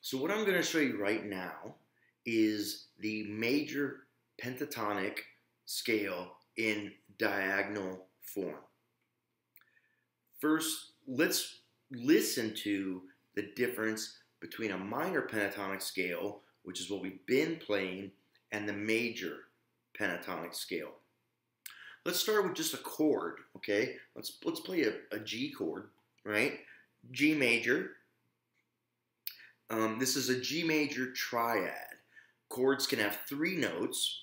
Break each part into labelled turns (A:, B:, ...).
A: So what I'm going to show you right now is the major pentatonic scale in diagonal form. First, let's listen to the difference between a minor pentatonic scale, which is what we've been playing, and the major pentatonic scale. Let's start with just a chord, okay? Let's play a G chord, right? G major. This is a G major triad. Chords can have 3 notes,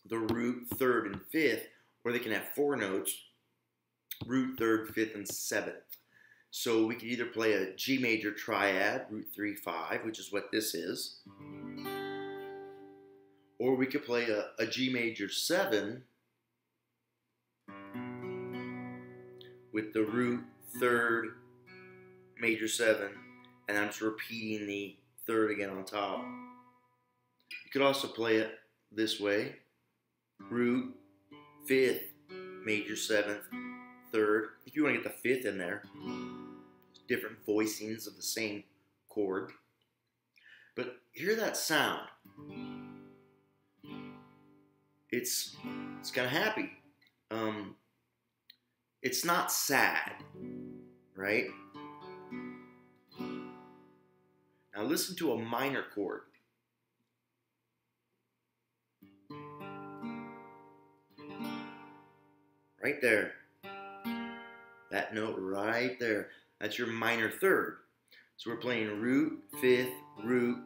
A: the root, 3rd, and 5th, or they can have 4 notes, root, 3rd, 5th, and 7th. So we could either play a G major triad, root 3, 5, which is what this is, or we could play a G major 7 with the root, 3rd, major 7, and I'm just repeating the 3rd again on top. You could also play it this way, root, 5th, major 7th, 3rd. If you want to get the 5th in there, different voicings of the same chord. But hear that sound. It's kind of happy. It's not sad, right? Now listen to a minor chord. Right there. That note right there. That's your minor 3rd. So we're playing root, 5th, root,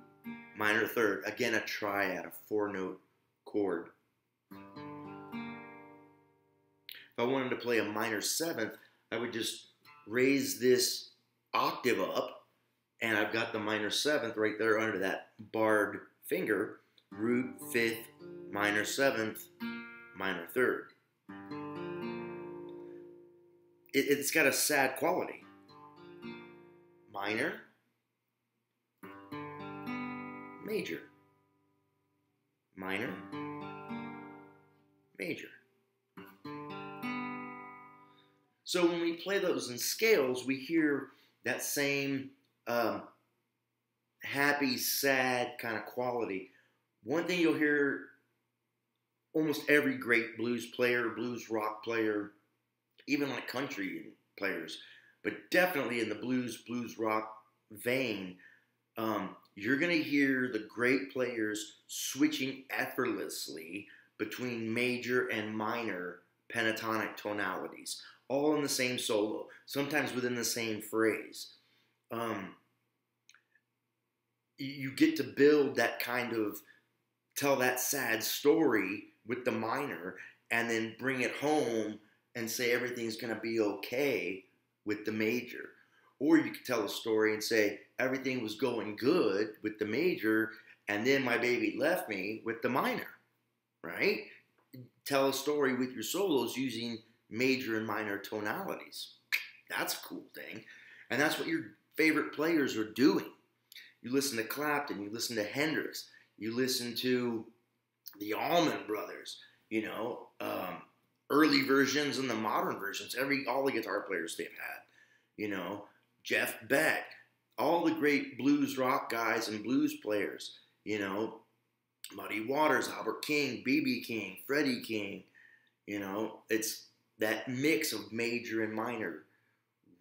A: minor 3rd. Again, a triad, a 4-note chord. If I wanted to play a minor 7th, I would just raise this octave up, and I've got the minor 7th right there under that barred finger. Root, 5th, minor 7th, minor 3rd. It's got a sad quality. Minor, major, minor, major. So when we play those in scales, we hear that same happy, sad kind of quality. One thing you'll hear almost every great blues player, blues rock player, even like country players, but definitely in the blues rock vein, you're going to hear the great players switching effortlessly between major and minor pentatonic tonalities, all in the same solo, sometimes within the same phrase. You get to build that kind of, tell that sad story with the minor, and then bring it home and say everything's going to be okay with the major. Or you could tell a story and say everything was going good with the major, and then my baby left me with the minor, right? Tell a story with your solos using major and minor tonalities. That's a cool thing. And that's what your favorite players are doing. You listen to Clapton, you listen to Hendrix, you listen to the Allman Brothers, you know, early versions and the modern versions, all the guitar players they've had, you know, Jeff Beck, all the great blues rock guys and blues players, you know, Muddy Waters, Albert King, B.B. King, Freddie King, you know, it's that mix of major and minor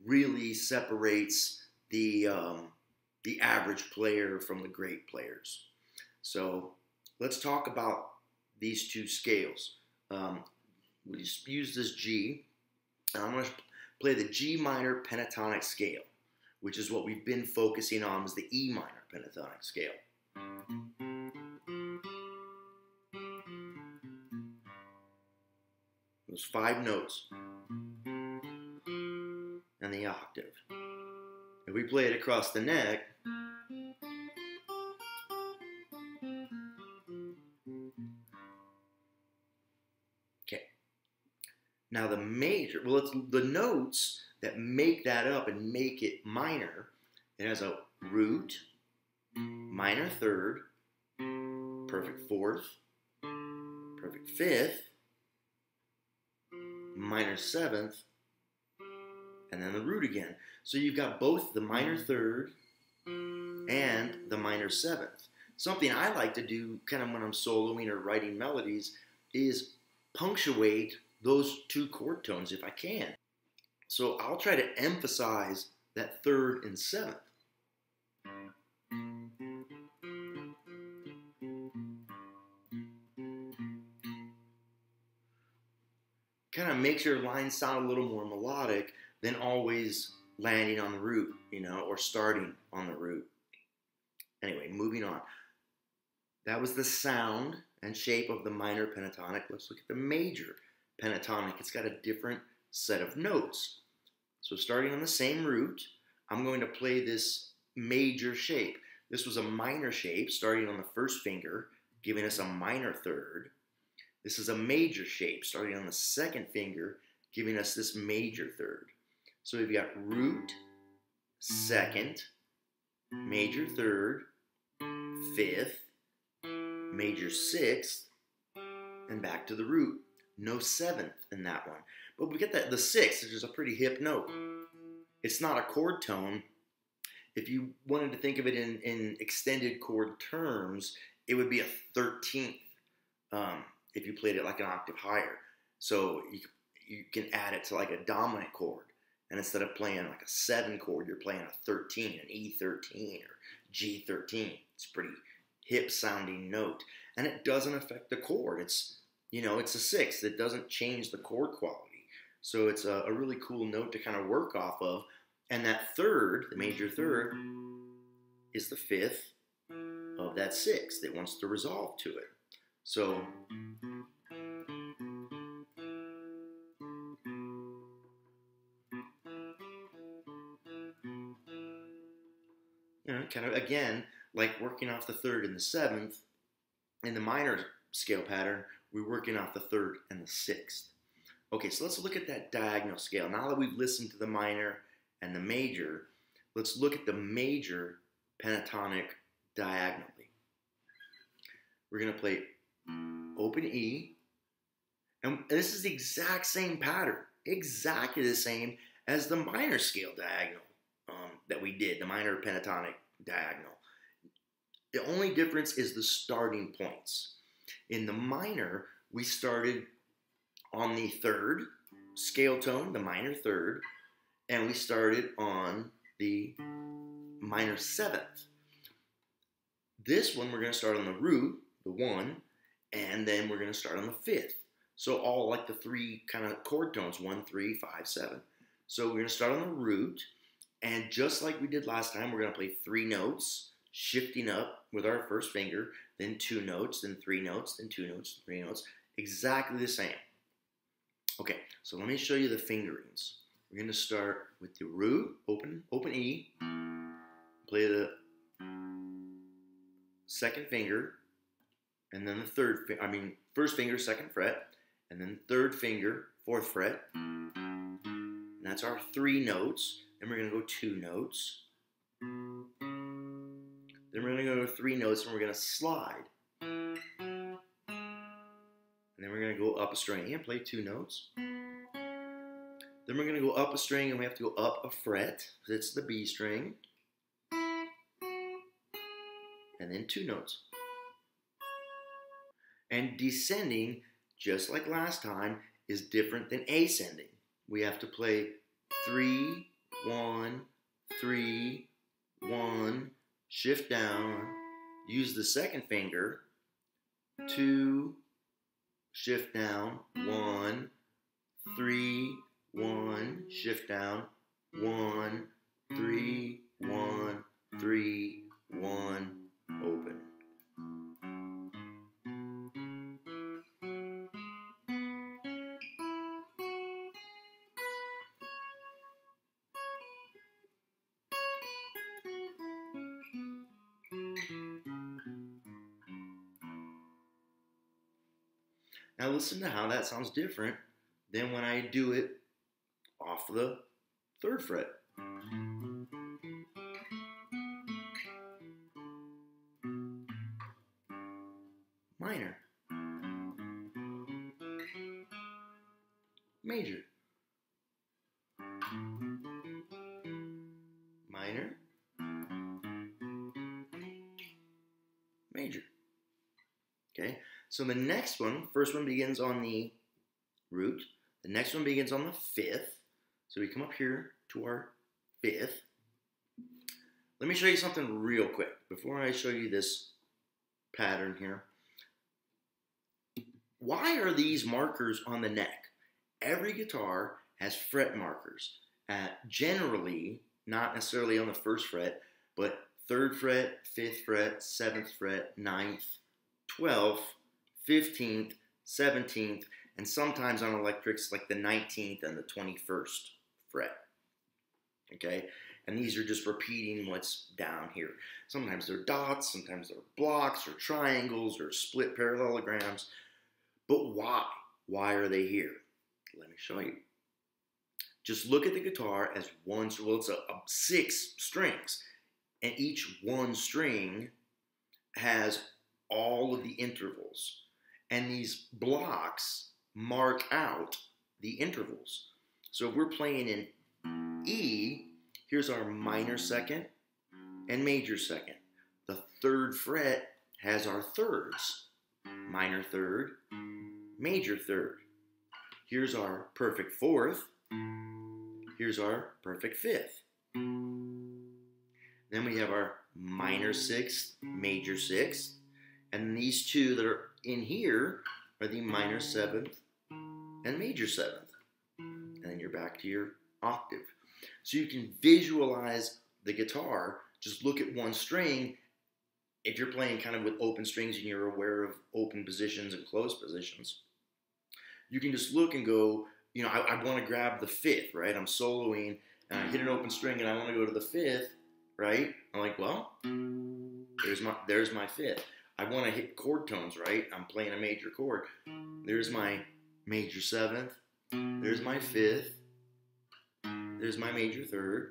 A: really separates the average player from the great players. So let's talk about these two scales. We just use this G, and I'm going to play the G minor pentatonic scale, which is what we've been focusing on, is the E minor pentatonic scale. Those 5 notes and the octave. If we play it across the neck, okay. Now the major, well, it's the notes that make that up and make it minor. It has a root, minor 3rd, perfect 4th, perfect 5th, minor 7th, and then the root again. So you've got both the minor 3rd and the minor 7th. Something I like to do kind of when I'm soloing or writing melodies is punctuate those 2 chord tones if I can. So I'll try to emphasize that 3rd and 7th. Kind of makes your lines sound a little more melodic than always landing on the root, or starting on the root. Anyway, moving on. That was the sound and shape of the minor pentatonic. Let's look at the major pentatonic. It's got a different set of notes. So starting on the same root, I'm going to play this major shape. This was a minor shape starting on the 1st finger, giving us a minor 3rd. This is a major shape starting on the 2nd finger, giving us this major 3rd. So we've got root, 2nd, major 3rd, 5th, major 6th, and back to the root. No 7th in that one. But we get the 6th, which is a pretty hip note. It's not a chord tone. If you wanted to think of it in extended chord terms, it would be a 13th if you played it like an octave higher. So you can add it to like a dominant chord. And instead of playing like a 7 chord, you're playing a 13, an E13 or G13. It's a pretty hip sounding note. And it doesn't affect the chord. It's a 6th. It doesn't change the chord quality. So it's a really cool note to kind of work off of. And that 3rd, the major 3rd, is the 5th of that 6th. It wants to resolve to it. So kind of again, like working off the 3rd and the 7th, in the minor scale pattern, we're working off the 3rd and the 6th. Okay, so let's look at that diagonal scale. Now that we've listened to the minor and the major, let's look at the major pentatonic diagonally. We're going to play open E, and this is the exact same pattern, exactly the same as the minor scale diagonal that we did, the minor pentatonic diagonal. The only difference is the starting points. In the minor, we started on the 3rd scale tone, the minor 3rd, and we started on the minor 7th. This one, we're going to start on the root, the 1, and then we're going to start on the 5th. So all like the 3 kind of chord tones, 1, 3, 5, 7. So we're going to start on the root, and just like we did last time, we're going to play 3 notes, shifting up with our 1st finger, then 2 notes, then 3 notes, then 2 notes, 3 notes, exactly the same. Okay, so let me show you the fingerings. We're going to start with the root, open E, play the 2nd finger, and then the 1st finger, 2nd fret, and then 3rd finger, 4th fret. And that's our 3 notes. Then we're going to go 2 notes. Then we're going to go 3 notes, and we're going to slide. And then we're going to go up a string and play 2 notes. Then we're going to go up a string, and we have to go up a fret. That's the B string. And then 2 notes. And descending, just like last time, is different than ascending. We have to play 3, 1, 3, 1, shift down, use the 2nd finger, 2, shift down, 1, 3, 1, shift down, 1, 3, 1, 3, 1, open. Now listen to how that sounds different than when I do it off the 3rd fret. Minor. Major. Minor. major. Okay, so the next one, first one begins on the root. The next one begins on the fifth. So we come up here to our fifth. Let me show you something real quick before I show you this pattern here. Why are these markers on the neck? Every guitar has fret markers. Generally, not necessarily on the first fret, but 3rd fret, 5th fret, 7th fret, 9th, 12th, 15th, 17th, and sometimes on electrics like the 19th and the 21st fret. Okay? And these are just repeating what's down here. Sometimes they're dots, sometimes they're blocks or triangles or split parallelograms. But why? Why are they here? Let me show you. Just look at the guitar as one, well, it's 6 strings. And each one string has all of the intervals. And these blocks mark out the intervals. So if we're playing in E, here's our minor second and major second. The 3rd fret has our thirds. Minor third, major third. Here's our perfect 4th. Here's our perfect 5th. Then we have our minor 6th, major 6th. And these two that are in here are the minor 7th and major 7th. And then you're back to your octave. So you can visualize the guitar, just look at one string. If you're playing kind of with open strings and you're aware of open positions and closed positions, you can just look and go, you know, I want to grab the 5th, right? I'm soloing and I hit an open string and I want to go to the 5th, right? I'm like, well, there's my 5th. I want to hit chord tones, right? I'm playing a major chord. There's my major 7th. There's my 5th. There's my major 3rd.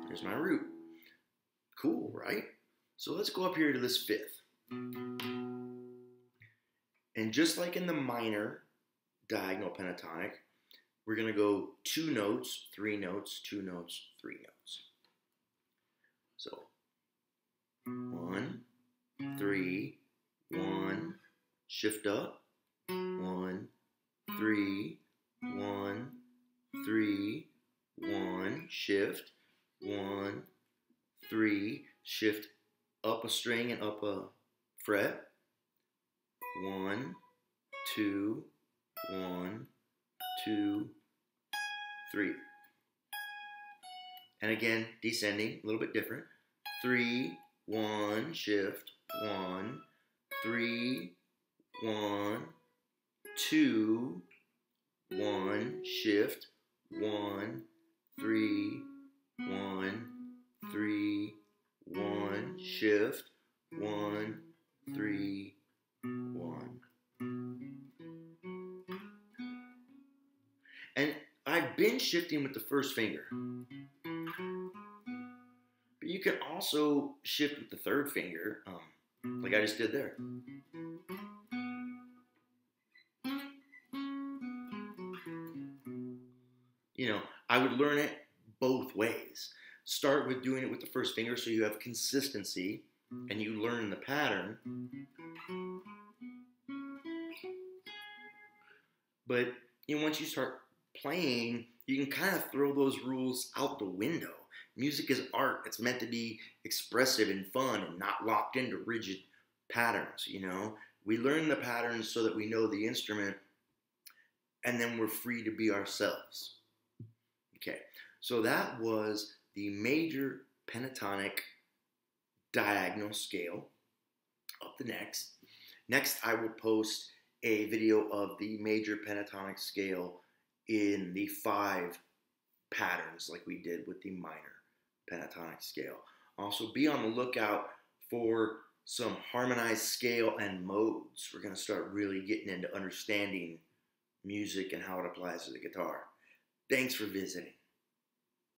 A: There's my root. Cool, right? So let's go up here to this 5th. And just like in the minor diagonal pentatonic, we're going to go 2 notes, 3 notes, 2 notes, 3 notes. So 1, 3, 1, shift up, 1, 3, 1, 3, 1, shift, 1, 3, shift up a string and up a fret, 1, 2, 1, 2, 3. And again, descending, a little bit different. 3, 1, shift, 1, 3, 1, 2, 1, shift, 1, 3, 1, 3, 1, shift, 1, 3, 1. And I've been shifting with the first finger. But you can also shift with the 3rd finger, like I just did there. You know, I would learn it both ways. Start with doing it with the first finger so you have consistency and you learn the pattern. But you know, once you start playing, you can kind of throw those rules out the window. Music is art. It's meant to be expressive and fun and not locked into rigid patterns, you know. We learn the patterns so that we know the instrument and then we're free to be ourselves. Okay, so that was the major pentatonic diagonal scale up the next. Next, I will post a video of the major pentatonic scale in the 5 patterns like we did with the minor pentatonic scale. Also, be on the lookout for some harmonized scale and modes. We're going to start really getting into understanding music and how it applies to the guitar. Thanks for visiting.